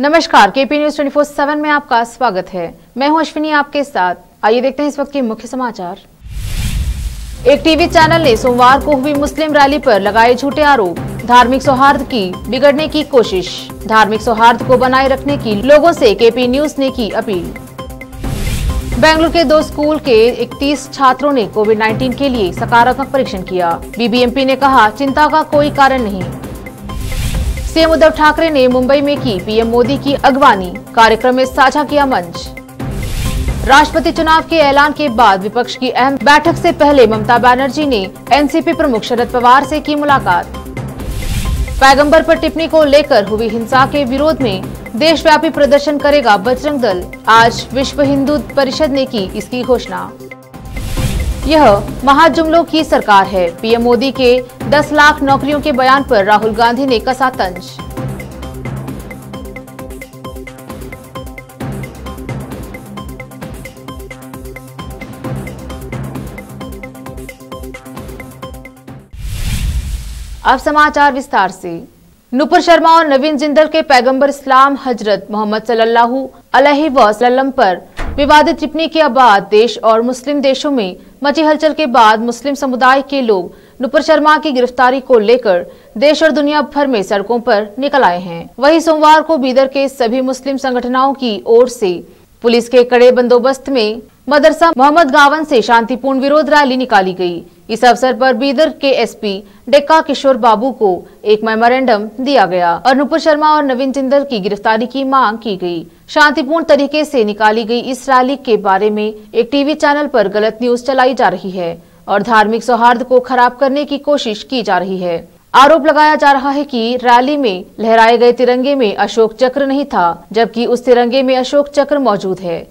नमस्कार, KP news 24/7 में आपका स्वागत है। मैं हूं अश्विनी आपके साथ। आइए देखते हैं इस वक्त के मुख्य समाचार। एक टीवी चैनल ने सोमवार को हुई मुस्लिम रैली पर लगाए झूठे आरोप। धार्मिक सौहार्द की बिगड़ने की कोशिश। धार्मिक सौहार्द को बनाए रखने की लोगों से केपी न्यूज ने की अपील। बेंगलुरु के 2 स्कूल के 31 छात्रों ने कोविड-19 के लिए सकारात्मक परीक्षण किया। बीबीएमपी ने कहा, चिंता का कोई कारण नहीं। सीएम उद्धव ठाकरे ने मुंबई में की पीएम मोदी की अगवानी। कार्यक्रम में साझा किया मंच। राष्ट्रपति चुनाव के ऐलान के बाद विपक्ष की अहम बैठक से पहले ममता बनर्जी ने एनसीपी प्रमुख शरद पवार से की मुलाकात। पैगंबर पर टिप्पणी को लेकर हुई हिंसा के विरोध में देशव्यापी प्रदर्शन करेगा बजरंग दल। आज विश्व हिंदू परिषद ने की इसकी घोषणा। यह महाजुमलों की सरकार है। पीएम मोदी के 10 लाख नौकरियों के बयान पर राहुल गांधी ने कसा तंज। अब समाचार विस्तार से। नुपुर शर्मा और नवीन जिंदल के पैगंबर इस्लाम हजरत मोहम्मद सल्लल्लाहु अलैहि वसल्लम पर विवादित टिप्पणी के बाद देश और मुस्लिम देशों में मची हलचल के बाद मुस्लिम समुदाय के लोग नुपुर शर्मा की गिरफ्तारी को लेकर देश और दुनिया भर में सड़कों पर निकल आए हैं। वहीं सोमवार को बीदर के सभी मुस्लिम संगठनों की ओर से पुलिस के कड़े बंदोबस्त में मदरसा मोहम्मद गावन से शांतिपूर्ण विरोध रैली निकाली गई। इस अवसर पर बीदर के एसपी डेक्का किशोर बाबू को एक मेमोरेंडम दिया गया और नुपुर शर्मा और नवीन जिंदल की गिरफ्तारी की मांग की गई। शांतिपूर्ण तरीके से निकाली गई इस रैली के बारे में एक टीवी चैनल पर गलत न्यूज चलाई जा रही है और धार्मिक सौहार्द को खराब करने की कोशिश की जा रही है। आरोप लगाया जा रहा है कि रैली में लहराए गए तिरंगे में अशोक चक्र नहीं था, जबकि उस तिरंगे में अशोक चक्र मौजूद है।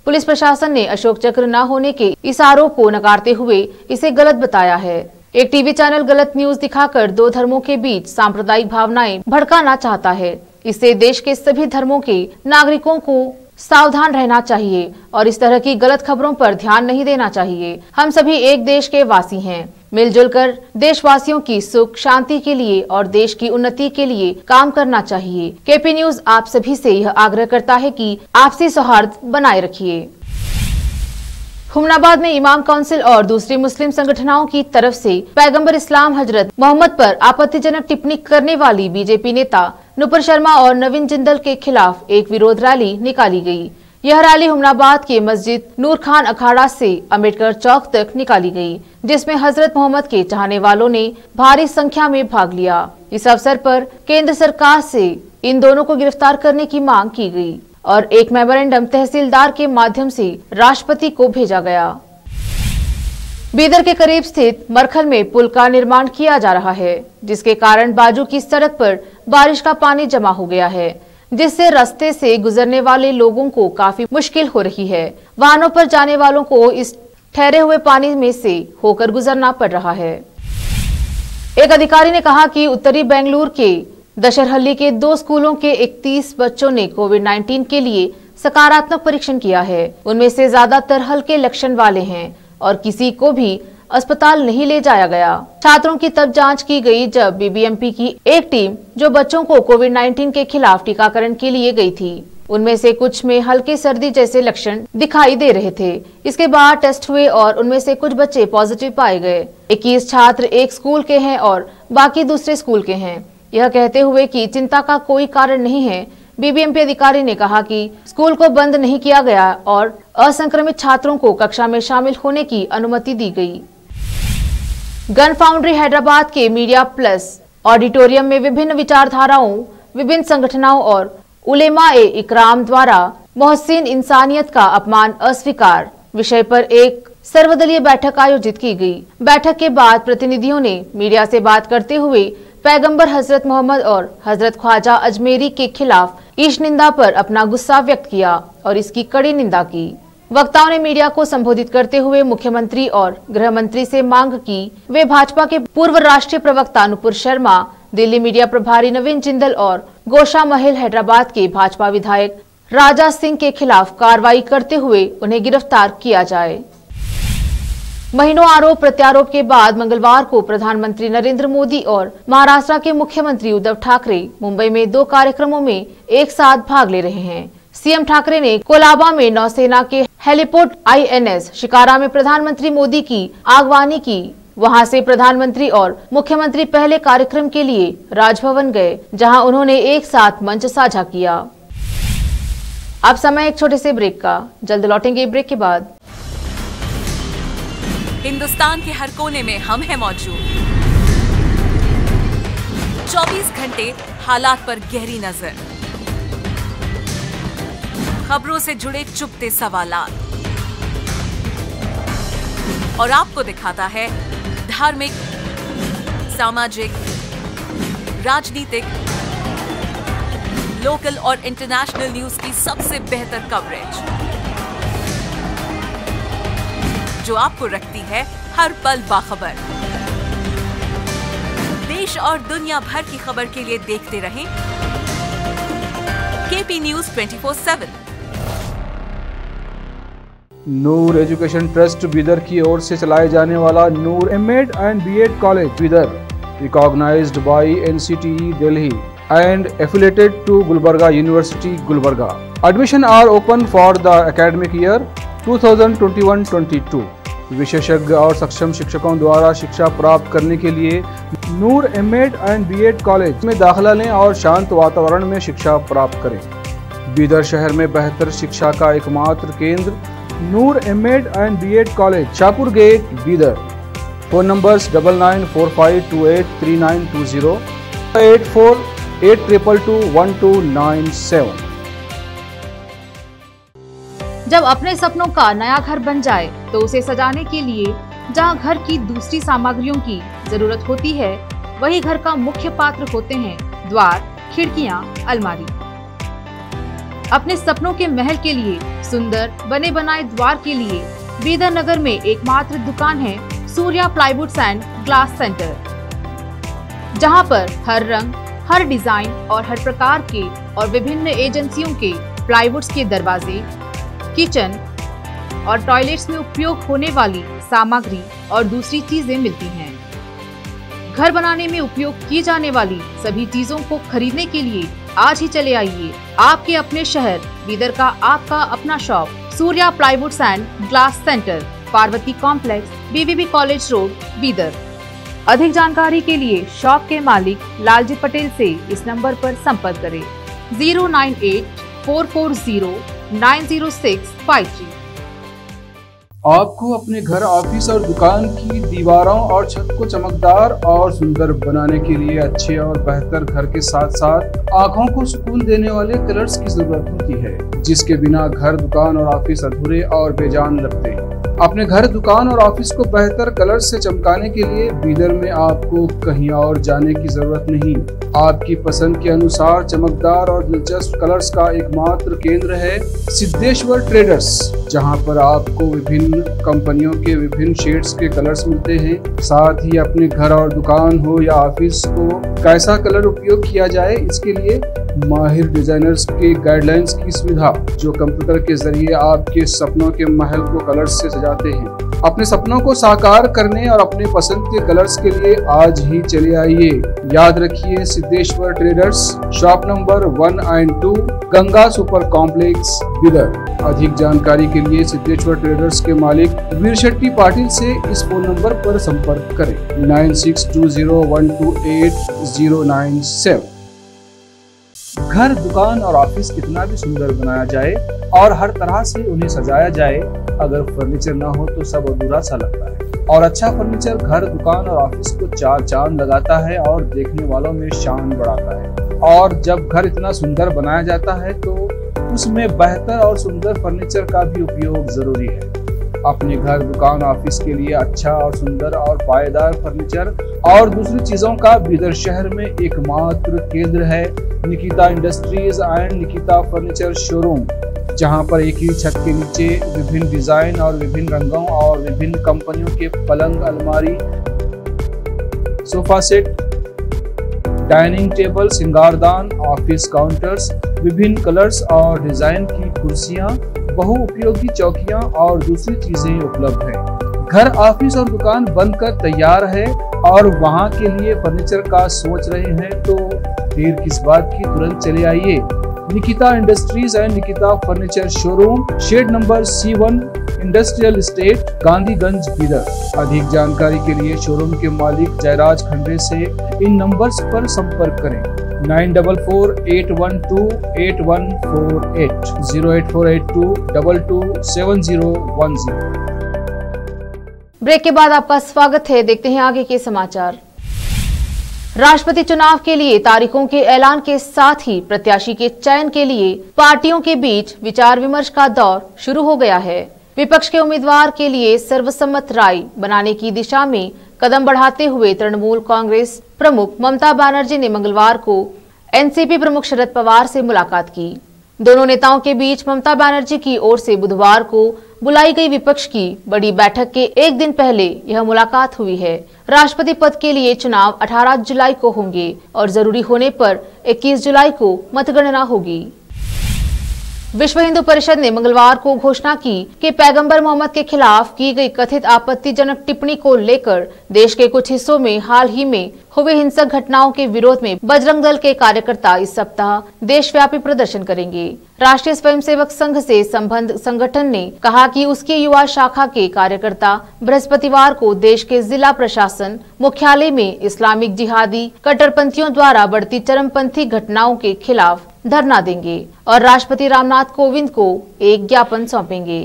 पुलिस प्रशासन ने अशोक चक्र न होने के इस आरोप को नकारते हुए इसे गलत बताया है। एक टीवी चैनल गलत न्यूज दिखाकर 2 धर्मों के बीच सांप्रदायिक भावनाएं भड़काना चाहता है। इससे देश के सभी धर्मों के नागरिकों को सावधान रहना चाहिए और इस तरह की गलत खबरों पर ध्यान नहीं देना चाहिए। हम सभी एक देश के वासी हैं। मिलजुल कर देशवासियों की सुख शांति के लिए और देश की उन्नति के लिए काम करना चाहिए। केपी न्यूज आप सभी से यह आग्रह करता है कि आपसी सौहार्द बनाए रखिए। हुमनाबाद में इमाम काउंसिल और दूसरी मुस्लिम संगठनों की तरफ से पैगंबर इस्लाम हजरत मोहम्मद पर आपत्तिजनक टिप्पणी करने वाली बीजेपी नेता नुपुर शर्मा और नवीन जिंदल के खिलाफ एक विरोध रैली निकाली गई। यह रैली हुमनाबाद के मस्जिद नूर खान अखाड़ा से अम्बेडकर चौक तक निकाली गई, जिसमें हजरत मोहम्मद के चाहने वालों ने भारी संख्या में भाग लिया। इस अवसर पर केंद्र सरकार से इन दोनों को गिरफ्तार करने की मांग की गई और एक मेमोरेंडम तहसीलदार के माध्यम से राष्ट्रपति को भेजा गया। बीदर के करीब स्थित मरखल में पुल का निर्माण किया जा रहा है, जिसके कारण बाजू की सड़क पर बारिश का पानी जमा हो गया है, जिससे रास्ते से गुजरने वाले लोगों को काफी मुश्किल हो रही है। वाहनों पर जाने वालों को इस ठहरे हुए पानी में से होकर गुजरना पड़ रहा है। एक अधिकारी ने कहा कि उत्तरी बेंगलुरु के दशरहल्ली के 2 स्कूलों के 31 बच्चों ने कोविड-19 के लिए सकारात्मक परीक्षण किया है। उनमें से ज्यादातर हल्के लक्षण वाले हैं और किसी को भी अस्पताल नहीं ले जाया गया। छात्रों की तब जांच की गई जब बीबीएमपी की एक टीम जो बच्चों को कोविड-19 के खिलाफ टीकाकरण के लिए गई थी। उनमें से कुछ में हल्की सर्दी जैसे लक्षण दिखाई दे रहे थे। इसके बाद टेस्ट हुए और उनमें से कुछ बच्चे पॉजिटिव पाए गए। 21 छात्र एक स्कूल के हैं और बाकी दूसरे स्कूल के हैं। यह कहते हुए कि चिंता का कोई कारण नहीं है, बीबीएमपी अधिकारी ने कहा कि स्कूल को बंद नहीं किया गया और असंक्रमित छात्रों को कक्षा में शामिल होने की अनुमति दी गई। गन फाउंड्री हैदराबाद के मीडिया प्लस ऑडिटोरियम में विभिन्न विचारधाराओं, विभिन्न संगठनों और उलेमा-ए इकराम द्वारा मोहसिन इंसानियत का अपमान अस्वीकार विषय पर एक सर्वदलीय बैठक आयोजित की गई। बैठक के बाद प्रतिनिधियों ने मीडिया से बात करते हुए पैगंबर हजरत मोहम्मद और हजरत ख्वाजा अजमेरी के खिलाफ ईश निंदा पर अपना गुस्सा व्यक्त किया और इसकी कड़ी निंदा की। वक्ताओं ने मीडिया को संबोधित करते हुए मुख्यमंत्री और गृह मंत्री से मांग की वे भाजपा के पूर्व राष्ट्रीय प्रवक्ता नुपुर शर्मा, दिल्ली मीडिया प्रभारी नवीन जिंदल और गोशा महल हैदराबाद के भाजपा विधायक राजा सिंह के खिलाफ कार्रवाई करते हुए उन्हें गिरफ्तार किया जाए। महीनों आरोप प्रत्यारोप के बाद मंगलवार को प्रधानमंत्री नरेंद्र मोदी और महाराष्ट्र के मुख्यमंत्री उद्धव ठाकरे मुंबई में 2 कार्यक्रमों में एक साथ भाग ले रहे हैं। सीएम ठाकरे ने कोलाबा में नौसेना के हेलीपोर्ट INS शिकारा में प्रधानमंत्री मोदी की आगवानी की। वहां से प्रधानमंत्री और मुख्यमंत्री पहले कार्यक्रम के लिए राजभवन गए, जहां उन्होंने एक साथ मंच साझा किया। अब समय एक छोटे से ब्रेक का, जल्द लौटेंगे ब्रेक के बाद। हिंदुस्तान के हर कोने में हम हैं मौजूद। 24 घंटे हालात पर गहरी नजर, खबरों से जुड़े चुपते सवालात और आपको दिखाता है धार्मिक, सामाजिक, राजनीतिक, लोकल और इंटरनेशनल न्यूज की सबसे बेहतर कवरेज, जो आपको रखती है हर पल बाखबर। देश और दुनिया भर की खबर के लिए देखते रहें KP News 24/7। नूर एजुकेशन ट्रस्ट बीदर की ओर से चलाए जाने वाला नूर M.Ed and B.Ed college Bidar, recognized by NCTE Delhi and affiliated to Gulbarga University, Gulbarga. Admission are open for the academic year 2021-22। विशेषज्ञ और सक्षम शिक्षकों द्वारा शिक्षा प्राप्त करने के लिए नूर M.Ed and B.Ed कॉलेज में दाखिला लें और शांत वातावरण में शिक्षा प्राप्त करें। बीदर शहर में बेहतर शिक्षा का एकमात्र केंद्र Noor M.Ed and B.Ed college, Shahpur gate, Bidar. Phone numbers 9945283920, 8482221297। जब अपने सपनों का नया घर बन जाए तो उसे सजाने के लिए जहां घर की दूसरी सामग्रियों की जरूरत होती है, वही घर का मुख्य पात्र होते हैं द्वार, खिड़कियां, अलमारी। अपने सपनों के महल के लिए सुंदर बने बनाए द्वार के लिए बीदर नगर में एकमात्र दुकान है सूर्या प्लाईवुड्स एंड ग्लास सेंटर, जहां पर हर रंग, हर डिजाइन और हर प्रकार के और विभिन्न एजेंसियों के प्लाईवुड्स के दरवाजे, किचन और टॉयलेट्स में उपयोग होने वाली सामग्री और दूसरी चीजें मिलती हैं। घर बनाने में उपयोग की जाने वाली सभी चीजों को खरीदने के लिए आज ही चले आइए आपके अपने शहर बीदर का आपका अपना shop Surya प्लाईवुड्स and glass centre, Parvati complex, BVB college road, Bidar. अधिक जानकारी के लिए शॉप के मालिक लालजी पटेल से इस नंबर पर संपर्क करें 09844090653। आपको अपने घर, ऑफिस और दुकान की दीवारों और छत को चमकदार और सुंदर बनाने के लिए अच्छे और बेहतर घर के साथ साथ आंखों को सुकून देने वाले कलर्स की जरूरत होती है, जिसके बिना घर, दुकान और ऑफिस अधूरे और बेजान लगते हैं। अपने घर, दुकान और ऑफिस को बेहतर कलर्स से चमकाने के लिए बीदर में आपको कहीं और जाने की जरूरत नहीं। आपकी पसंद के अनुसार चमकदार और दिलचस्प कलर्स का एकमात्र केंद्र है सिद्धेश्वर ट्रेडर्स, जहां पर आपको विभिन्न कंपनियों के विभिन्न शेड्स के कलर्स मिलते हैं। साथ ही अपने घर और दुकान हो या ऑफिस को कैसा कलर उपयोग किया जाए, इसके लिए माहिर डिजाइनर्स के गाइडलाइंस की सुविधा, जो कंप्यूटर के जरिए आपके सपनों के महल को कलर्स से सजाते हैं। अपने सपनों को साकार करने और अपने पसंद के कलर्स के लिए आज ही चले आइए। याद रखिए, Siddheshwar traders, shop number 1 and 2, Ganga super complex, Bidar. अधिक जानकारी के लिए सिद्धेश्वर ट्रेडर्स के मालिक वीर शेट्टी पाटिल से इस फोन नंबर पर संपर्क करें 9620128097। घर, दुकान और ऑफिस कितना भी सुंदर बनाया जाए और हर तरह से उन्हें सजाया जाए, अगर फर्नीचर ना हो तो सब अधूरा सा लगता है। और अच्छा फर्नीचर घर, दुकान और ऑफिस को 4 चांद लगाता है और देखने वालों में शान बढ़ाता है। और जब घर इतना सुंदर बनाया जाता है तो उसमें बेहतर और सुंदर फर्नीचर का भी उपयोग जरूरी है। अपने घर, दुकान, ऑफिस के लिए अच्छा और सुंदर और पायदार फर्नीचर और दूसरी चीजों का बीदर शहर में एकमात्र केंद्र है Nikita industries and Nikita furniture showroom, जहां पर एक ही छत के नीचे विभिन्न डिजाइन और विभिन्न रंगों और विभिन्न कंपनियों के पलंग, अलमारी, सोफा सेट, डाइनिंग टेबल, सिंगारदान, ऑफिस काउंटर्स, विभिन्न कलर्स और डिजाइन की कुर्सियां, बहुउपयोगी चौकियां और दूसरी चीजें उपलब्ध हैं। घर, ऑफिस और दुकान बनकर तैयार है और वहां के लिए फर्नीचर का सोच रहे हैं तो देर किस बात की, तुरंत चले आइए। Nikita industries and Nikita furniture showroom, shed number C1, industrial estate, Gandhiganj, Bidar. अधिक जानकारी के लिए शोरूम के मालिक जयराज खंडे से इन नंबर्स पर संपर्क करें। 9448128148, 08482227010। ब्रेक के बाद आपका स्वागत है। देखते हैं आगे के समाचार। राष्ट्रपति चुनाव के लिए तारीखों के ऐलान के साथ ही प्रत्याशी के चयन के लिए पार्टियों के बीच विचार विमर्श का दौर शुरू हो गया है। विपक्ष के उम्मीदवार के लिए सर्वसम्मत राय बनाने की दिशा में कदम बढ़ाते हुए तृणमूल कांग्रेस प्रमुख ममता बनर्जी ने मंगलवार को एनसीपी प्रमुख शरद पवार से मुलाकात की। दोनों नेताओं के बीच ममता बनर्जी की ओर से बुधवार को बुलाई गई विपक्ष की बड़ी बैठक के एक दिन पहले यह मुलाकात हुई है। राष्ट्रपति पद के लिए चुनाव 18 जुलाई को होंगे और जरूरी होने पर 21 जुलाई को मतगणना होगी। विश्व हिंदू परिषद ने मंगलवार को घोषणा की कि पैगंबर मोहम्मद के खिलाफ की गई कथित आपत्तिजनक टिप्पणी को लेकर देश के कुछ हिस्सों में हाल ही में हुए हिंसक घटनाओं के विरोध में बजरंग दल के कार्यकर्ता इस सप्ताह देशव्यापी प्रदर्शन करेंगे। राष्ट्रीय स्वयंसेवक संघ से संबद्ध संगठन ने कहा कि उसकी युवा शाखा के कार्यकर्ता बृहस्पतिवार को देश के जिला प्रशासन मुख्यालय में इस्लामिक जिहादी कट्टरपंथियों द्वारा बढ़ती चरमपंथी घटनाओं के खिलाफ धरना देंगे और राष्ट्रपति रामनाथ कोविंद को एक ज्ञापन सौंपेंगे।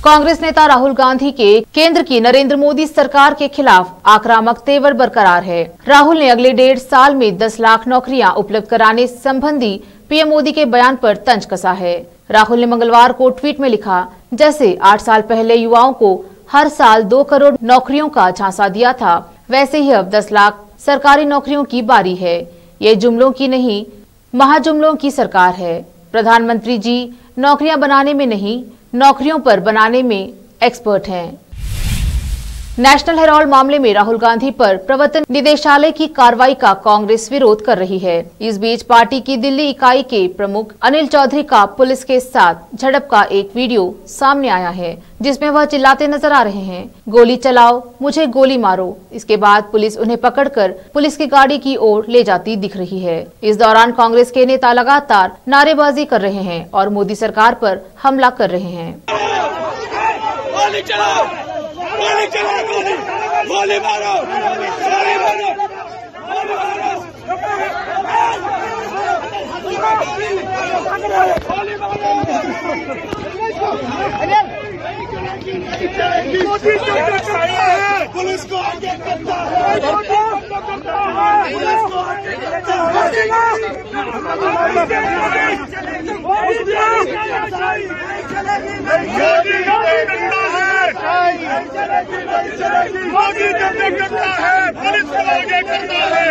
कांग्रेस नेता राहुल गांधी के केंद्र की नरेंद्र मोदी सरकार के खिलाफ आक्रामक तेवर बरकरार है। राहुल ने अगले 1.5 साल में 10 लाख नौकरियां उपलब्ध कराने संबंधी पीएम मोदी के बयान पर तंज कसा है। राहुल ने मंगलवार को ट्वीट में लिखा, जैसे 8 साल पहले युवाओं को हर साल 2 करोड़ नौकरियों का झांसा दिया था, वैसे ही अब 10 लाख सरकारी नौकरियों की बारी है। ये जुमलों की नहीं, महाजुमलों की सरकार है। प्रधानमंत्री जी नौकरियां बनाने में नहीं, नौकरियों पर बनाने में एक्सपर्ट हैं। नेशनल हेराल्ड मामले में राहुल गांधी पर प्रवर्तन निदेशालय की कार्रवाई का कांग्रेस विरोध कर रही है। इस बीच पार्टी की दिल्ली इकाई के प्रमुख अनिल चौधरी का पुलिस के साथ झड़प का एक वीडियो सामने आया है, जिसमें वह चिल्लाते नजर आ रहे हैं, गोली चलाओ, मुझे गोली मारो। इसके बाद पुलिस उन्हें पकड़कर पुलिस की गाड़ी की ओर ले जाती दिख रही है। इस दौरान कांग्रेस के नेता लगातार नारेबाजी कर रहे हैं और मोदी सरकार पर हमला कर रहे हैं। गोली चलाओ, गोली चलाओ, गोली मारो, गोली मारो, गोली मारो। पुलिस को आगे करता है, पुलिस को आगे करता मोदी करने करता है, पुलिस को आगे करता है।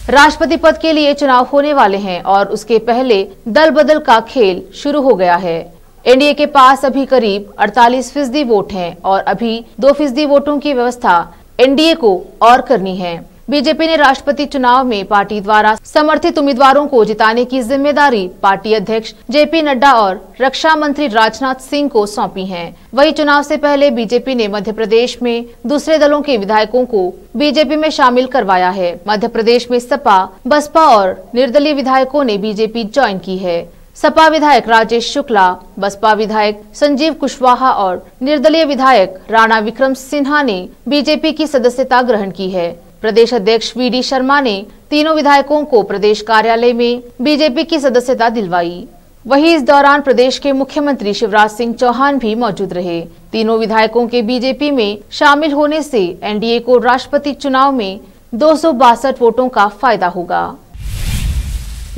राष्ट्रपति पद के लिए चुनाव होने वाले हैं और उसके पहले दल बदल का खेल शुरू हो गया है। एनडीए के पास अभी करीब 48% वोट हैं और अभी 2% वोटों की व्यवस्था एनडीए को और करनी है। बीजेपी ने राष्ट्रपति चुनाव में पार्टी द्वारा समर्थित उम्मीदवारों को जिताने की जिम्मेदारी पार्टी अध्यक्ष जेपी नड्डा और रक्षा मंत्री राजनाथ सिंह को सौंपी है। वहीं चुनाव से पहले बीजेपी ने मध्य प्रदेश में दूसरे दलों के विधायकों को बीजेपी में शामिल करवाया है। मध्य प्रदेश में सपा, बसपा और निर्दलीय विधायकों ने बीजेपी ज्वाइन की है। सपा विधायक राजेश शुक्ला, बसपा विधायक संजीव कुशवाहा और निर्दलीय विधायक राणा विक्रम सिन्हा ने बीजेपी की सदस्यता ग्रहण की है। प्रदेश अध्यक्ष वीडी शर्मा ने तीनों विधायकों को प्रदेश कार्यालय में बीजेपी की सदस्यता दिलवाई। वहीं इस दौरान प्रदेश के मुख्यमंत्री शिवराज सिंह चौहान भी मौजूद रहे। तीनों विधायकों के बीजेपी में शामिल होने से एनडीए को राष्ट्रपति चुनाव में 262 वोटों का फायदा होगा।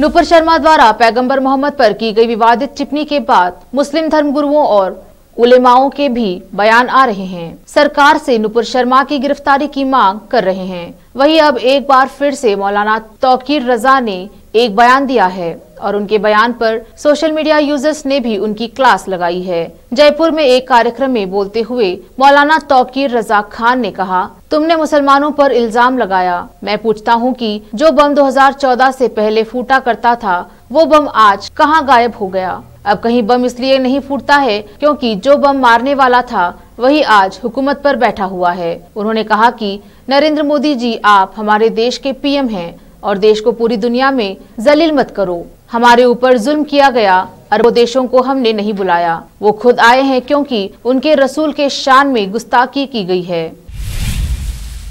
नुपुर शर्मा द्वारा पैगंबर मोहम्मद पर की गई विवादित टिप्पणी के बाद मुस्लिम धर्मगुरुओं और उलेमाओं के भी बयान आ रहे हैं। सरकार से नुपुर शर्मा की गिरफ्तारी की मांग कर रहे हैं। वहीं अब एक बार फिर से मौलाना तौकीर रजा ने एक बयान दिया है और उनके बयान पर सोशल मीडिया यूजर्स ने भी उनकी क्लास लगाई है। जयपुर में एक कार्यक्रम में बोलते हुए मौलाना तौकीर रजा खान ने कहा, तुमने मुसलमानों पर इल्जाम लगाया। मैं पूछता हूँ कि जो बम 2014 से पहले फूटा करता था वो बम आज कहाँ गायब हो गया? अब कहीं बम इसलिए नहीं फूटता है क्योंकि जो बम मारने वाला था वही आज हुकूमत पर बैठा हुआ है। उन्होंने कहा कि नरेंद्र मोदी जी, आप हमारे देश के पीएम हैं और देश को पूरी दुनिया में जलील मत करो। हमारे ऊपर जुल्म किया गया, अरबों देशों को हमने नहीं बुलाया, वो खुद आए हैं क्योंकि उनके रसूल के शान में गुस्ताखी की गई है।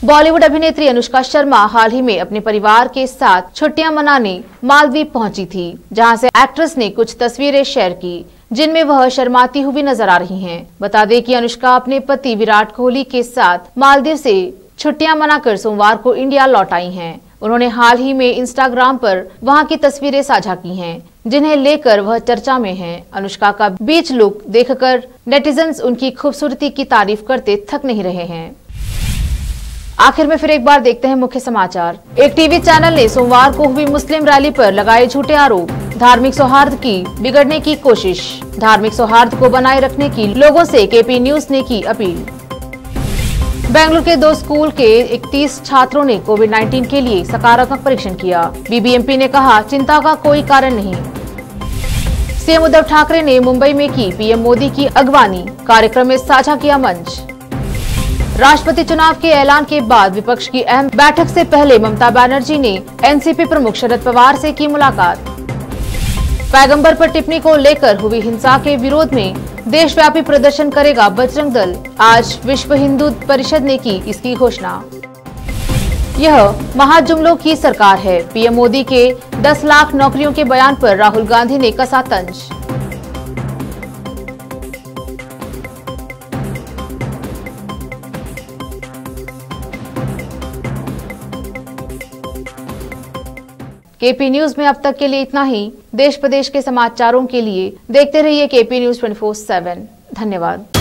बॉलीवुड अभिनेत्री अनुष्का शर्मा हाल ही में अपने परिवार के साथ छुट्टियां मनाने मालदीव पहुंची थी, जहां से एक्ट्रेस ने कुछ तस्वीरें शेयर की जिनमें वह शर्माती हुई नजर आ रही हैं। बता दें कि अनुष्का अपने पति विराट कोहली के साथ मालदीव से छुट्टियां मनाकर सोमवार को इंडिया लौट आई हैं। उन्होंने हाल ही में इंस्टाग्राम पर वहां की तस्वीरें साझा की हैं, जिन्हें लेकर वह चर्चा में हैं। अनुष्का का बीच लुक देखकर नेटिजन्स उनकी खूबसूरती की तारीफ करते थक नहीं रहे हैं। आखिर में फिर एक बार देखते हैं मुख्य समाचार। एक टीवी चैनल ने सोमवार को हुई मुस्लिम रैली पर लगाए झूठे आरोप, धार्मिक सौहार्द की बिगड़ने की कोशिश। धार्मिक सौहार्द को बनाए रखने की लोगों से केपी न्यूज ने की अपील। बेंगलुरु के 2 स्कूल के 31 छात्रों ने कोविड-19 के लिए सकारात्मक परीक्षण किया। बीबीएमपी ने कहा, चिंता का कोई कारण नहीं। सीएम उद्धव ठाकरे ने मुंबई में की पीएम मोदी की अगवानी, कार्यक्रम में साझा किया मंच। राष्ट्रपति चुनाव के ऐलान के बाद विपक्ष की अहम बैठक से पहले ममता बनर्जी ने एनसीपी प्रमुख शरद पवार से की मुलाकात। पैगंबर पर टिप्पणी को लेकर हुई हिंसा के विरोध में देशव्यापी प्रदर्शन करेगा बजरंग दल। आज विश्व हिंदू परिषद ने की इसकी घोषणा। यह महाजुमलों की सरकार है, पीएम मोदी के 10 लाख नौकरियों के बयान पर राहुल गांधी ने कसा तंज। केपी न्यूज में अब तक के लिए इतना ही। देश प्रदेश के समाचारों के लिए देखते रहिए केपी न्यूज 24/7। धन्यवाद।